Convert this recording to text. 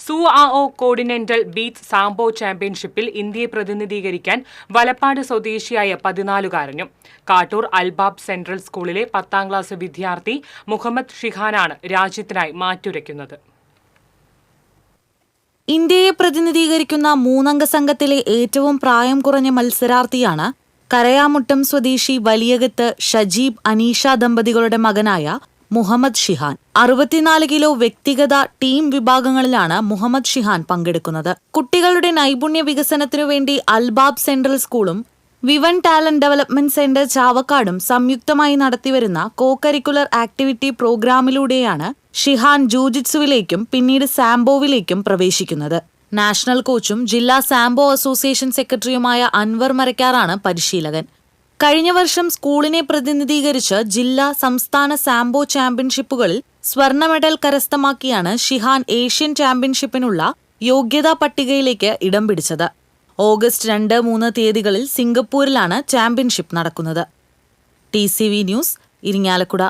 സുആഒ continental beach sambo ചാമ്പ്യൻഷിപ്പിൽ ഇന്ത്യയെ പ്രതിനിധീകരിക്കാൻ വലപ്പാട് സ്വദേശിയായ 14-കാരനും കാട്ടൂർ അൽബാബ് സെൻട്രൽ സ്കൂളിലെ 10ാം ക്ലാസ് വിദ്യാർത്ഥി മുഹമ്മദ് ഷിഹാനാണ് രാജ്യത്തിനായി മാറ്റുരയ്ക്കുന്നത്. ഇന്ത്യയെ പ്രതിനിധീകരിക്കുന്ന 3-അംഗ സംഘത്തിലെ ഏറ്റവും പ്രായം കുറഞ്ഞ മത്സരാർത്ഥിയാണ് കരയാമുട്ടം സ്വദേശി വലിയകത്ത് ഷജീബ് അനീഷ ദമ്പതികളുടെ മകനായ മുഹമ്മദ് ഷിഹാൻ. 64 കിലോ വ്യക്തിഗത ടീം വിഭാഗങ്ങളിലാണ് മുഹമ്മദ് ഷിഹാൻ പങ്കെടുക്കുന്നത്. കുട്ടികളുടെ നൈപുണ്യ വികസനത്തിനു വേണ്ടി അൽബാബ് സെൻട്രൽ സ്കൂളും വിവൻ ടാലന്റ് ഡെവലപ്മെന്റ് സെന്റർ ചാവക്കാടും സംയുക്തമായി നടത്തിവരുന്ന കോ-കരിക്കുലർ ആക്ടിവിറ്റി പ്രോഗ്രാമിലൂടെയാണ് ഷിഹാൻ ജൂജിറ്റ്സുവിലേക്കും പിന്നീട് സാംബോവിലേക്കും പ്രവേശിക്കുന്നത്. നാഷണൽ കോച്ചും ജില്ലാ സാംബോ അസോസിയേഷൻ സെക്രട്ടറിയുമായ അൻവർ മരക്കാറാണ് പരിശീലകൻ. കഴിഞ്ഞ വർഷം സ്കൂളിനെ പ്രതിനിധീകരിച്ച് ജില്ലാ സംസ്ഥാന സാംബോ ചാമ്പ്യൻഷിപ്പുകളിൽ സ്വർണ്ണ മെഡൽ കരസ്ഥമാക്കിയാണ് ഷിഹാൻ ഏഷ്യൻ ചാമ്പ്യൻഷിപ്പിനുള്ള യോഗ്യതാ പട്ടികയിലേക്ക് ഇടം പിടിച്ചത്. ഓഗസ്റ്റ് 2-3 തീയതികളിൽ സിംഗപ്പൂരിലാണ് ചാമ്പ്യൻഷിപ്പ് നടക്കുന്നത്. TCV news, Irinjalakuda.